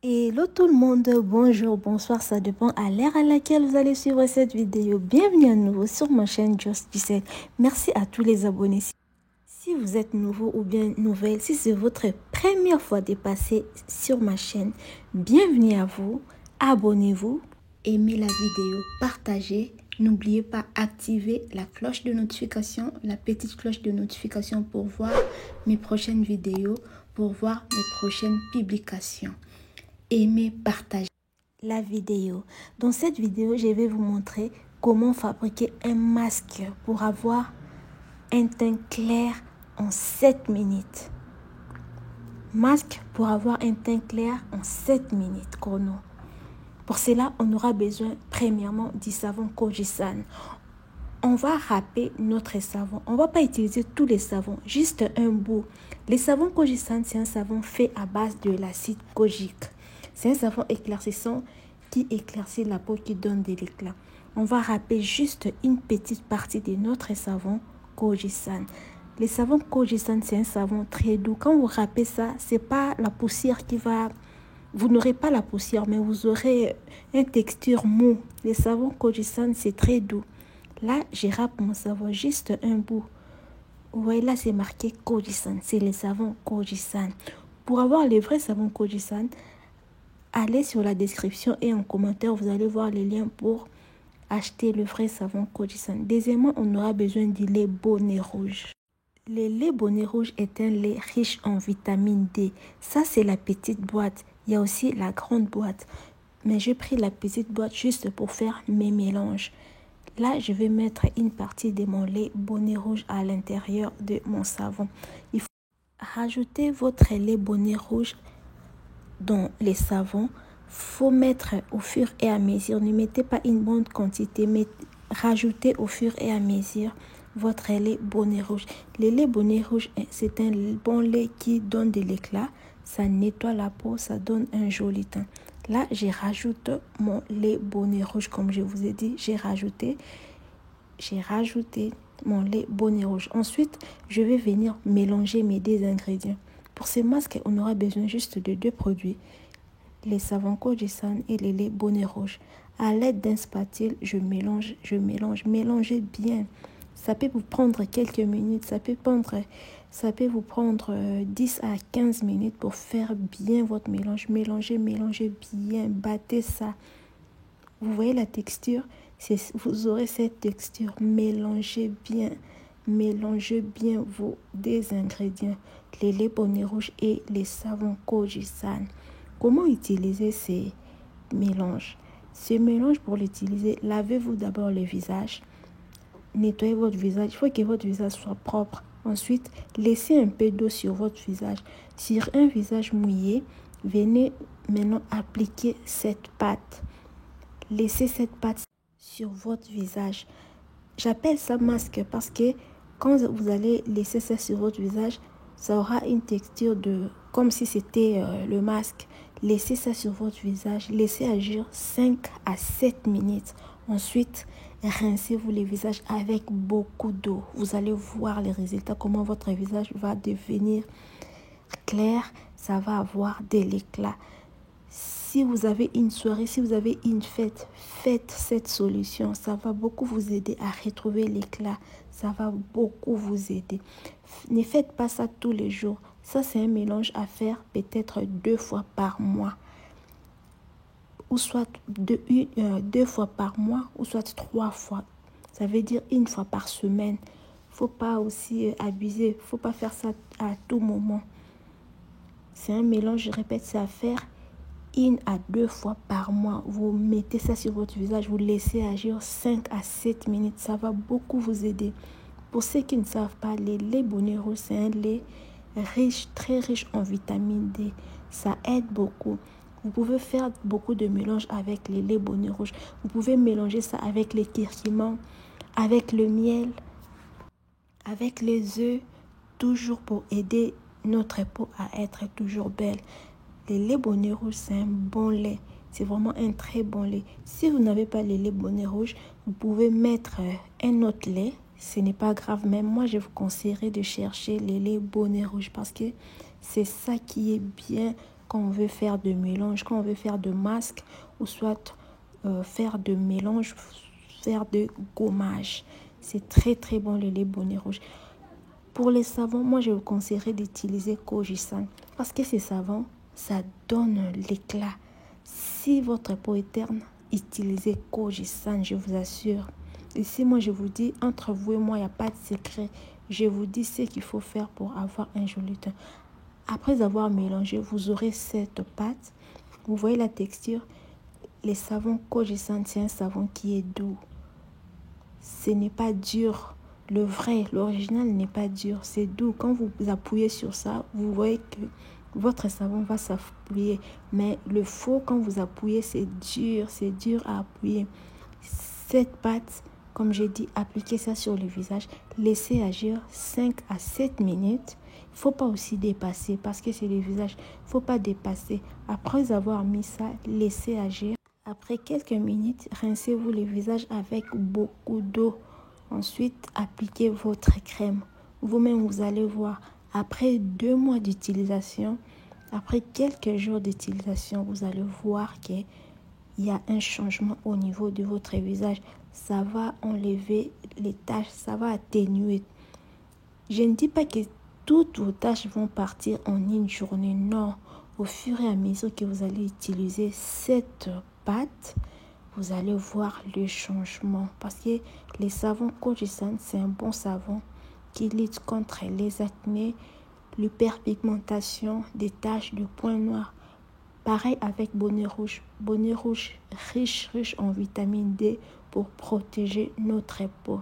Hello tout le monde, bonjour, bonsoir, ça dépend à l'heure à laquelle vous allez suivre cette vidéo. Bienvenue à nouveau sur ma chaîne Just Giselle. Merci à tous les abonnés. Si vous êtes nouveau ou bien nouvelle, si c'est votre première fois de passer sur ma chaîne, bienvenue à vous, abonnez-vous, aimez la vidéo, partagez. N'oubliez pas d'activer la cloche de notification, la petite cloche de notification pour voir mes prochaines vidéos, pour voir mes prochaines publications. Aimez, partagez la vidéo. Dans cette vidéo, je vais vous montrer comment fabriquer un masque pour avoir un teint clair en 7 minutes. Masque pour avoir un teint clair en 7 minutes chrono. Pour cela, on aura besoin premièrement du savon Kojisan. On va râper notre savon. On ne va pas utiliser tous les savons, juste un bout. Le savon Kojisan, c'est un savon fait à base de l'acide kojique. C'est un savon éclaircissant qui éclaircit la peau, qui donne de l'éclat. On va râper juste une petite partie de notre savon Kojisan. Le savon Kojisan, c'est un savon très doux. Quand vous râpez ça, c'est pas la poussière qui va... Vous n'aurez pas la poussière, mais vous aurez une texture mou. Le savon Kojisan, c'est très doux. Là, je râpe mon savon juste un bout. Vous voyez, là, c'est marqué Kojisan. C'est le savon Kojisan. Pour avoir le vrai savon Kojisan, allez sur la description et en commentaire, vous allez voir les liens pour acheter le vrai savon Kojisan. Deuxièmement, on aura besoin du lait bonnet rouge. Le lait bonnet rouge est un lait riche en vitamine D. Ça, c'est la petite boîte. Il y a aussi la grande boîte. Mais j'ai pris la petite boîte juste pour faire mes mélanges. Là, je vais mettre une partie de mon lait bonnet rouge à l'intérieur de mon savon. Il faut rajouter votre lait bonnet rouge dans les savons. Il faut mettre au fur et à mesure. Ne mettez pas une bonne quantité, mais rajoutez au fur et à mesure votre lait bonnet rouge. Le lait bonnet rouge, c'est un bon lait qui donne de l'éclat. Ça nettoie la peau, ça donne un joli teint. Là, je rajoute mon lait bonnet rouge, comme je vous ai dit. J'ai rajouté mon lait bonnet rouge. Ensuite, je vais venir mélanger mes deux ingrédients. Pour ce masque, on aura besoin juste de deux produits, les savons Kojisan et le lait bonnet rouge. À l'aide d'un spatule, je mélange. Mélangez bien. Ça peut vous prendre quelques minutes, ça peut vous prendre 10 à 15 minutes pour faire bien votre mélange. Mélangez bien, battez ça. Vous voyez la texture? Vous aurez cette texture. Mélangez bien vos deux ingrédients, le lait bonnet rouge et les savons Kojisan. Comment utiliser ces mélanges? Ce mélange, pour l'utiliser, lavez-vous d'abord le visage. Nettoyez votre visage. Il faut que votre visage soit propre. Ensuite, laissez un peu d'eau sur votre visage. Sur un visage mouillé, venez maintenant appliquer cette pâte. Laissez cette pâte sur votre visage. J'appelle ça masque parce que quand vous allez laisser ça sur votre visage, ça aura une texture comme si c'était le masque. Laissez ça sur votre visage. Laissez agir 5 à 7 minutes. Ensuite, rincez-vous le visage avec beaucoup d'eau. Vous allez voir les résultats, comment votre visage va devenir clair. Ça va avoir de l'éclat. Si vous avez une soirée, si vous avez une fête, faites cette solution. Ça va beaucoup vous aider à retrouver l'éclat. Ça va beaucoup vous aider. Ne faites pas ça tous les jours. Ça, c'est un mélange à faire peut-être 2 fois par mois. Ou soit 2 fois par mois, ou soit 3 fois. Ça veut dire une fois par semaine. Il ne faut pas aussi abuser. Il ne faut pas faire ça à tout moment. C'est un mélange, je répète, c'est à faire 1 à 2 fois par mois. Vous mettez ça sur votre visage, vous laissez agir 5 à 7 minutes. Ça va beaucoup vous aider. Pour ceux qui ne savent pas, le lait bonnet rouge, c'est un lait riche, très riche en vitamine D. Ça aide beaucoup. Vous pouvez faire beaucoup de mélanges avec le lait bonnet rouge. Vous pouvez mélanger ça avec les curcuma, avec le miel, avec les œufs, toujours pour aider notre peau à être toujours belle. Le lait bonnet rouge, c'est un bon lait. C'est vraiment un très bon lait. Si vous n'avez pas le lait bonnet rouge, vous pouvez mettre un autre lait. Ce n'est pas grave. Même moi, je vous conseillerais de chercher le lait bonnet rouge parce que c'est ça qui est bien quand on veut faire de mélange, quand on veut faire de masque ou soit faire de mélange, faire de gommage. C'est très très bon le lait bonnet rouge. Pour les savons, moi je vous conseillerais d'utiliser Kojisan parce que ces savons, ça donne l'éclat. Si votre peau est terne, utilisez Kojisan, je vous assure. Ici, moi je vous dis, entre vous et moi, il n'y a pas de secret. Je vous dis ce qu'il faut faire pour avoir un joli teint. Après avoir mélangé, vous aurez cette pâte. Vous voyez la texture. Les savons Kojisan, c'est un savon qui est doux. Ce n'est pas dur. Le vrai, l'original n'est pas dur. C'est doux. Quand vous appuyez sur ça, vous voyez que votre savon va s'appuyer. Mais le faux, quand vous appuyez, c'est dur à appuyer. Cette pâte, comme j'ai dit, appliquez ça sur le visage. Laissez agir 5 à 7 minutes. Il ne faut pas aussi dépasser parce que c'est le visage. Il ne faut pas dépasser. Après avoir mis ça, laissez agir. Après quelques minutes, rincez-vous le visage avec beaucoup d'eau. Ensuite, appliquez votre crème. Vous-même, vous allez voir. Après 2 mois d'utilisation, après quelques jours d'utilisation, vous allez voir qu'il y a un changement au niveau de votre visage. Ça va enlever les taches, ça va atténuer. Je ne dis pas que toutes vos taches vont partir en une journée. Non, au fur et à mesure que vous allez utiliser cette pâte, vous allez voir le changement. Parce que les savons Kojisan, c'est un bon savon qui lutte contre les acnés, l'hyperpigmentation, des taches de points noirs. Pareil avec bonnet rouge. Bonnet rouge riche en vitamine D pour protéger notre peau.